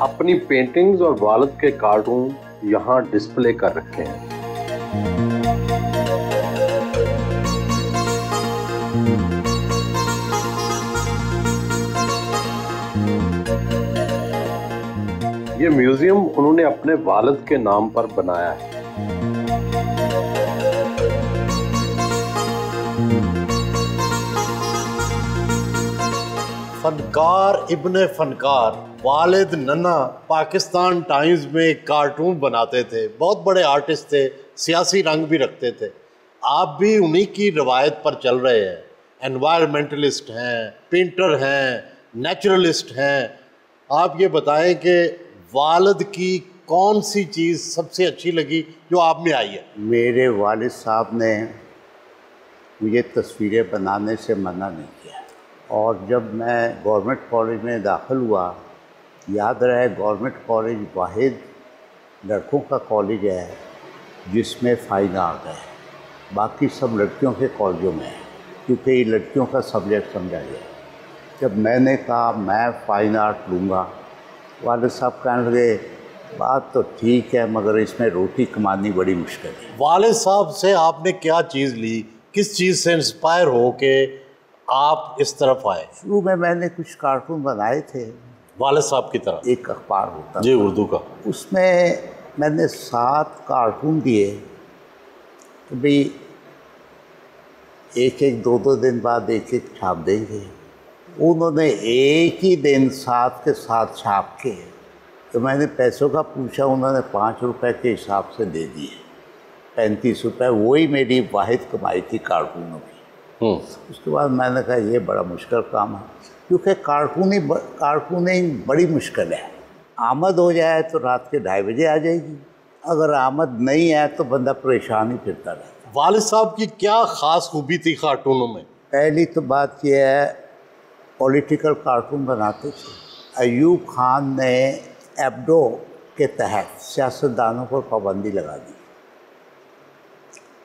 अपनी पेंटिंग्स और वालिद के कार्टून यहाँ डिस्प्ले कर रखे हैं। ये म्यूजियम उन्होंने अपने वालिद के नाम पर बनाया है। फनकार इब्ने फनकार वालिद नन्ना पाकिस्तान टाइम्स में एक कार्टून बनाते थे। बहुत बड़े आर्टिस्ट थे, सियासी रंग भी रखते थे। आप भी उन्हीं की रवायत पर चल रहे हैं। एनवायरमेंटलिस्ट हैं, पेंटर हैं, नेचुरलिस्ट हैं। आप ये बताएं कि वालिद की कौन सी चीज़ सबसे अच्छी लगी जो आप में आई है? मेरे वालिद साहब ने मुझे तस्वीरें बनाने से मना नहीं किया, और जब मैं गवर्नमेंट कॉलेज में दाखिल हुआ, याद रहे गवर्नमेंट कॉलेज वाहिद लड़कों का कॉलेज है जिसमें फ़ाइन आर्ट है, बाकी सब लड़कियों के कॉलेजों में है, क्योंकि ये लड़कियों का सब्जेक्ट समझा गया। जब मैंने कहा मैं फ़ाइन आर्ट लूँगा, वालिद साहब कहने लगे बात तो ठीक है मगर इसमें रोटी कमानी बड़ी मुश्किल है। वालिद साहब से आपने क्या चीज़ ली? किस चीज़ से इंस्पायर हो के आप इस तरफ आए? शुरू में मैंने कुछ कार्टून बनाए थे वालिद साहब की तरह। एक अखबार होता जी, उर्दू का। उसमें मैंने 7 कार्टून दिए कि भाई एक 2 दिन बाद एक छाप देंगे। उन्होंने एक ही दिन 7 के 7 छाप के, तो मैंने पैसों का पूछा, उन्होंने 5 रुपए के हिसाब से दे दिए, 35 रुपये। वही मेरी वाहिद कमाई थी कार्टूनों की। उसके बाद मैंने कहा ये बड़ा मुश्किल काम है, क्योंकि कार्टूनिंग बड़ी मुश्किल है। आमद हो जाए तो रात के 2:30 बजे आ जाएगी, अगर आमद नहीं है तो बंदा परेशान ही फिरता रहता। वालिद साहब की क्या ख़ास खूबी थी कार्टूनों में? पहली तो बात यह है, पॉलिटिकल कार्टून बनाते थे। अयूब खान ने एब्डो के तहत सियासतदानों पर पाबंदी लगा दी,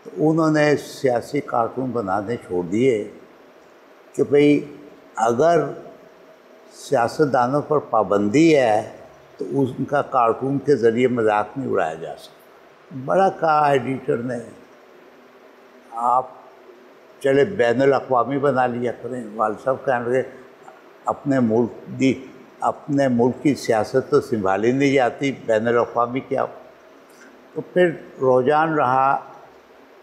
तो उन्होंने सियासी कार्टून बनाने छोड़ दिए कि भाई अगर सियासतदानों पर पाबंदी है तो उनका कार्टून के ज़रिए मजाक नहीं उड़ाया जा सकता। बड़ा कहा एडिटर ने, आप चले बैनुल अक़वामी बना लिया करें। वालिद साहब कहने लगे अपने मुल्क की सियासत तो संभाली नहीं जाती, बैनुल अक़वामी क्या। तो फिर रुझान रहा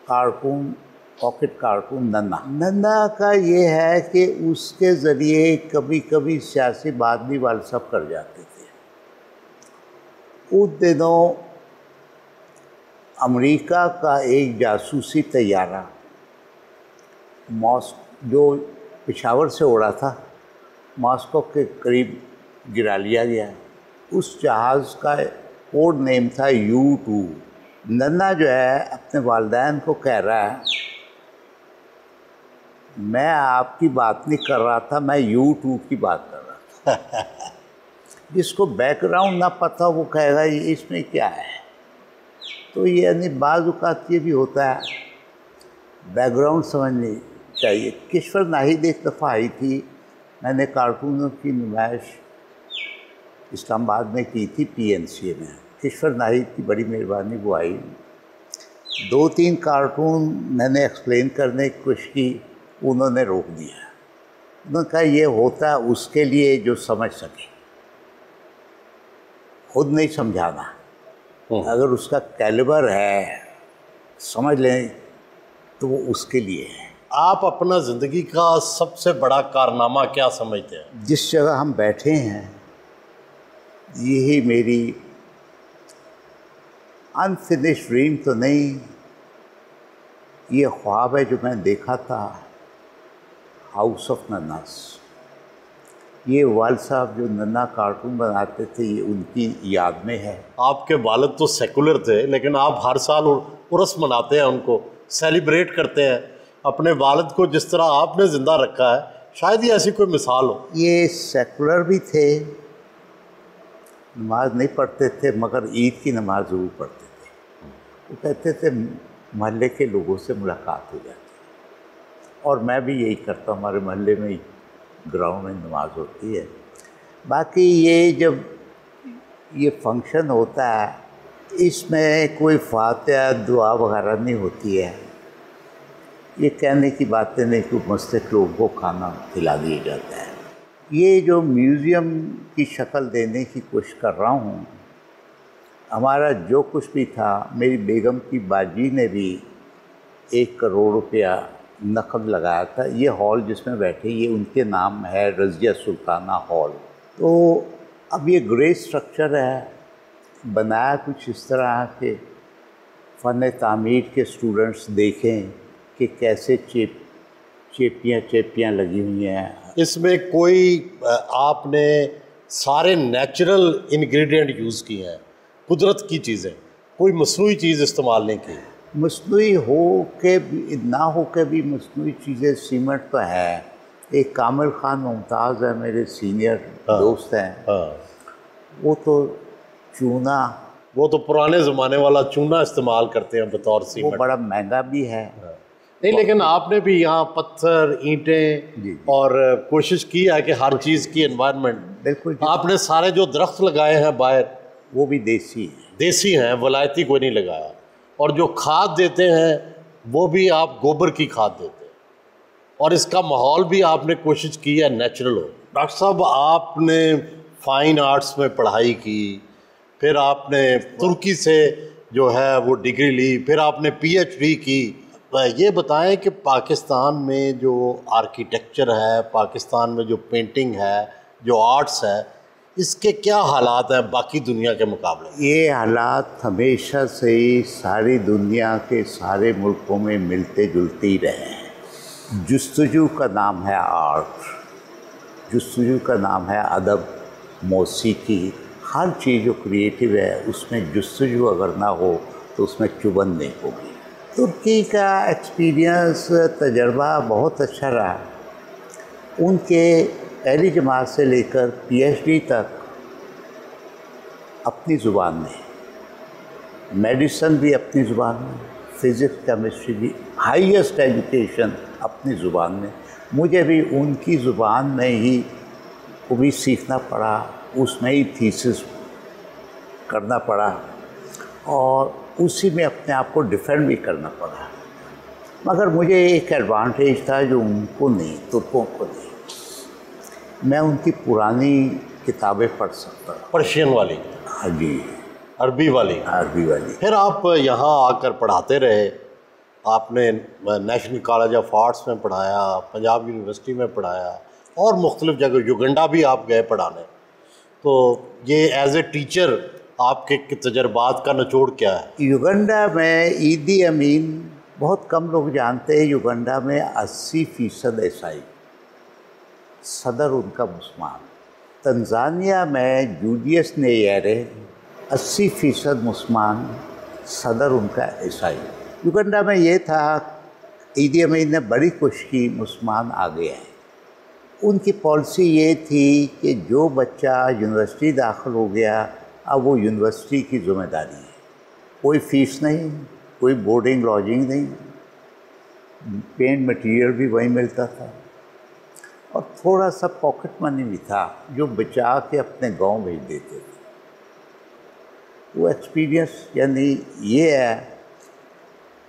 कार्टून, पॉकेट कार्टून नन्ना का ये है कि उसके ज़रिए कभी कभी सियासी बात भी वालिद साहब कर जाते थे। उस दिनों अमेरिका का एक जासूसी तैयारा जो पेशावर से उड़ा था, मॉस्को के करीब गिरा लिया गया। उस जहाज़ का कोड नेम था U2। नन्ना जो है अपने वालिदैन को कह रहा है मैं आपकी बात नहीं कर रहा था, मैं U2 की बात कर रहा था। जिसको बैकग्राउंड ना पता वो कहेगा ये इसमें क्या है। तो ये यानी बाज़ औक़ात ये भी होता है, बैकग्राउंड समझनी चाहिए। किश्वर नाहिद एक दफ़ा आई थी, मैंने कार्टूनों की नुमाइश इस्लामाबाद में की थी PNCA में। किश्वर नाहिद की बड़ी मेहरबानी, वो आई। 2-3 कार्टून मैंने एक्सप्लेन करने की कोशिश की, उन्होंने रोक दिया। उन्होंने कहा ये होता है उसके लिए जो समझ सके, खुद नहीं समझाना। अगर उसका कैलिबर है, समझ लें, तो वो उसके लिए है। आप अपना ज़िंदगी का सबसे बड़ा कारनामा क्या समझते हैं? जिस जगह हम बैठे हैं, यही मेरी अनफिनिश्ड ड्रीम तो नहीं, ये ख्वाब है जो मैं देखा था, हाउस ऑफ नन्नास। ये वालिद साहब जो नन्ना कार्टून बनाते थे, ये उनकी याद में है। आपके वालिद तो सेकुलर थे, लेकिन आप हर साल उर्स मनाते हैं, उनको सेलिब्रेट करते हैं। अपने वालिद को जिस तरह आपने ज़िंदा रखा है, शायद ही ऐसी कोई मिसाल हो। ये सेकुलर भी थे, नमाज नहीं पढ़ते थे, मगर ईद की नमाज ज़रूर पढ़ते थे। वो कहते थे मोहल्ले के लोगों से मुलाकात हो जाती है, और मैं भी यही करता हूँ। हमारे मोहल्ले में ही ग्राउंड में नमाज होती है। बाकी ये जब ये फंक्शन होता है, इसमें कोई फातिहा दुआ वगैरह नहीं होती है। ये कहने की बातें नहीं कि मुस्तक लोगों को खाना खिला दिया जाता है। ये जो म्यूज़ियम की शक्ल देने की कोशिश कर रहा हूँ, हमारा जो कुछ भी था, मेरी बेगम की बाजी ने भी 1 करोड़ रुपया नकद लगाया था। ये हॉल जिसमें बैठे, ये उनके नाम है, रज़िया सुल्ताना हॉल। तो अब ये ग्रे स्ट्रक्चर है, बनाया कुछ इस तरह के फ़न तामीर के स्टूडेंट्स देखें कि कैसे चेपियाँ लगी हुई हैं। इसमें कोई आपने सारे नेचुरल इंग्रेडिएंट यूज़ किए हैं, कुदरत की चीज़ें, कोई मसनूई चीज़ इस्तेमाल नहीं की? मसनूई हो के भी ना हो के भी मसनूई चीज़ें, सीमेंट तो है। एक कामिल ख़ान मुमताज़ है, मेरे सीनियर दोस्त हैं, वो तो चूना, वो तो पुराने ज़माने वाला चूना इस्तेमाल करते हैं बतौर सीमेंट। वो बड़ा महंगा भी है। नहीं, लेकिन आपने भी यहाँ पत्थर, ईंटें और कोशिश की है कि हर चीज़ की एनवायरनमेंट, बिल्कुल। आपने सारे जो दरख्त लगाए हैं बाहर, वो भी देसी हैं, वलायती कोई नहीं लगाया। और जो खाद देते हैं वो भी आप गोबर की खाद देते हैं, और इसका माहौल भी आपने कोशिश की है नेचुरल हो। डॉक्टर साहब, आपने फ़ाइन आर्ट्स में पढ़ाई की, फिर आपने तुर्की से जो है वो डिग्री ली, फिर आपने PhD की। ये बताएं कि पाकिस्तान में जो आर्किटेक्चर है, पाकिस्तान में जो पेंटिंग है, जो आर्ट्स है, इसके क्या हालात हैं बाकी दुनिया के मुकाबले? ये हालात हमेशा से ही सारी दुनिया के सारे मुल्कों में मिलते जुलते ही रहे हैं। जुस्तजू का नाम है आर्ट, जुस्तजू का नाम है अदब, मौसीकी, हर चीज़ जो क्रिएटिव है उसमें जुस्तजू अगर ना हो तो उसमें चुभन नहीं होगी। तुर्की का एक्सपीरियंस, तजर्बा बहुत अच्छा रहा। उनके पहली जमात से लेकर PhD तक अपनी ज़ुबान में, मेडिसिन भी अपनी ज़ुबान में, फ़िज़िक्स केमिस्ट्री भी, हाईएस्ट एजुकेशन अपनी ज़ुबान में। मुझे भी उनकी ज़ुबान में ही वो भी सीखना पड़ा, उसमें ही थीसिस करना पड़ा, और उसी में अपने आप को डिफेंड भी करना पड़ा। मगर मुझे एक एडवांटेज था जो उनको नहीं, तुर्कों को नहीं, मैं उनकी पुरानी किताबें पढ़ सकता। पर्शियन वाली? हाँ जी। अरबी वाली? अरबी वाली। फिर आप यहाँ आकर पढ़ाते रहे, आपने नेशनल कॉलेज ऑफ आर्ट्स में पढ़ाया, पंजाब यूनिवर्सिटी में पढ़ाया, और मुख्तलिफ़ जगह, युगंडा भी आप गए पढ़ाने। तो ये एज ए टीचर आपके तजर्बात का निचोड़ क्या है? युगंडा में ईदी अमीन, बहुत कम लोग जानते हैं, युगंडा में 80% ईसाई, सदर उनका मुसलमान। तंजानिया में जूलियस न्येरे, 80% मुसलमान, सदर उनका ईसाई। युगंडा में ये था, ईदी अमीन ने बड़ी कोशिश की, मुसलमान आ गए हैं। उनकी पॉलिसी ये थी कि जो बच्चा यूनिवर्सिटी दाखिल हो गया, अब वो यूनिवर्सिटी की ज़िम्मेदारी है, कोई फ़ीस नहीं, कोई बोर्डिंग लॉजिंग नहीं, पेंट मटेरियल भी वहीं मिलता था, और थोड़ा सा पॉकेट मनी भी था जो बचा के अपने गांव भेज देते थे। वो एक्सपीरियंस, यानी ये है,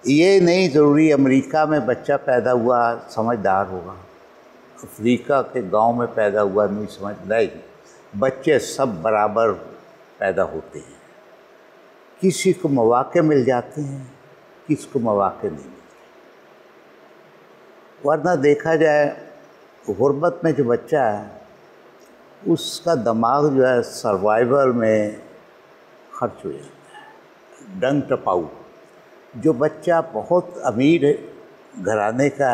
ये नहीं ज़रूरी अमेरिका में बच्चा पैदा हुआ समझदार होगा, अफ्रीका के गांव में पैदा हुआ नहीं समझदार। बच्चे सब बराबर पैदा होते हैं, किसी को मौके मिल जाते हैं, किसी को मौके नहीं मिलते। वरना देखा जाए, गुर्बत में जो बच्चा है उसका दिमाग जो है सर्वाइवल में खर्च हो जाता है, डंग टपाऊ। जो बच्चा बहुत अमीर घराने का,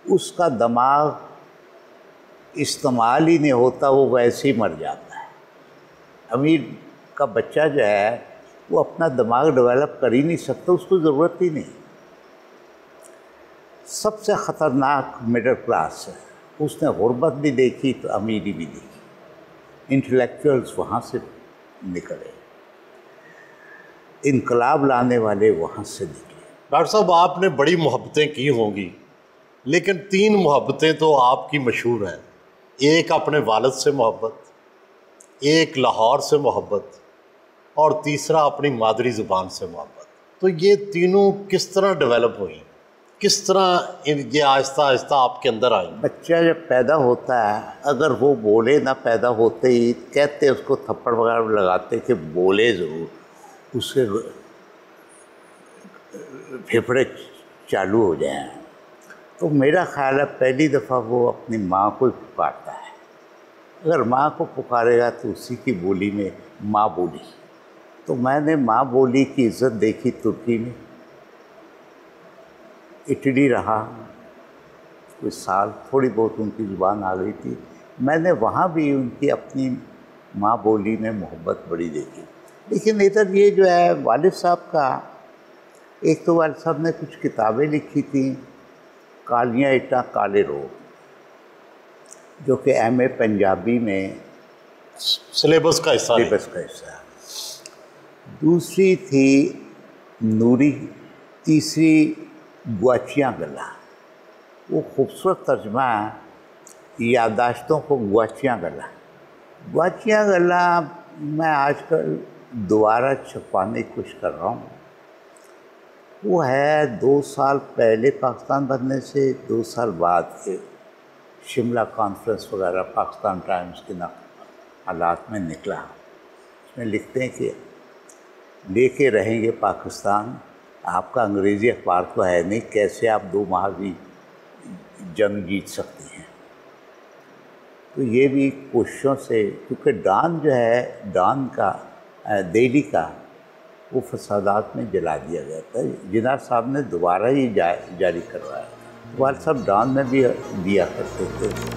उसका दिमाग इस्तेमाल ही नहीं होता, वो वैसे ही मर जाता है। अमीर का बच्चा जो है वो अपना दिमाग डेवलप कर ही नहीं सकता, उसको ज़रूरत ही नहीं। सबसे ख़तरनाक मिडिल क्लास है, उसने गुर्बत भी देखी तो अमीरी भी देखी। इंटेलेक्चुअल्स वहाँ से निकले, इनकलाब लाने वाले वहाँ से निकले। डॉक्टर साहब, आपने बड़ी मोहब्बतें की होंगी, लेकिन 3 मोहब्बतें तो आपकी मशहूर हैं। एक अपने वालिद से मोहब्बत, एक लाहौर से मोहब्बत और तीसरा अपनी मादरी ज़ुबान से मोहब्बत। तो ये तीनों किस तरह डेवलप हुई, किस तरह ये आहिस्ता आहिस्ता आपके अंदर आई? बच्चा जब पैदा होता है, अगर वो बोले ना, पैदा होते ही कहते उसको थप्पड़ वगैरह लगाते कि बोले ज़रूर, उसके फेफड़े चालू हो जाएं। तो मेरा ख्याल है पहली दफ़ा वो अपनी माँ को ही पुकारता है। अगर माँ को पुकारेगा तो उसी की बोली में माँ बोली। तो मैंने माँ बोली की इज़्ज़त देखी तुर्की में, इटली रहा कुछ साल, थोड़ी बहुत उनकी ज़ुबान आ गई थी। मैंने वहाँ भी उनकी अपनी माँ बोली में मोहब्बत बड़ी देखी। लेकिन इधर ये जो है वालिद साहब का, एक तो वालिद साहब ने कुछ किताबें लिखी थी, कालियाँ इट्टा काले रोग, जो कि MA पंजाबी में सिलेबस का हिस्सा है। दूसरी थी नूरी, तीसरी गुआचियाँ गला। वो खूबसूरत तर्जमा है यादाश्तों को, गुआचियाँ गला। गुआचियाँ गला मैं आजकल दोबारा छपवाने की कोशिश कर रहा हूँ। वो है 2 साल पहले पाकिस्तान बनने से 2 साल बाद के शिमला कॉन्फ्रेंस वगैरह पाकिस्तान टाइम्स के हालात में निकला। उसमें लिखते हैं कि लेके रहेंगे पाकिस्तान, आपका अंग्रेज़ी अखबार तो है नहीं, कैसे आप 2 माह भी जंग जीत सकते हैं। तो ये भी कोशिशों से, क्योंकि डॉन जो है, डॉन का दिल्ली का, वो फसादात में जला दिया गया था। जिन्ना साहब ने दोबारा ही जारी करवाया। वालिद साहब डॉन में भी दिया करते थे।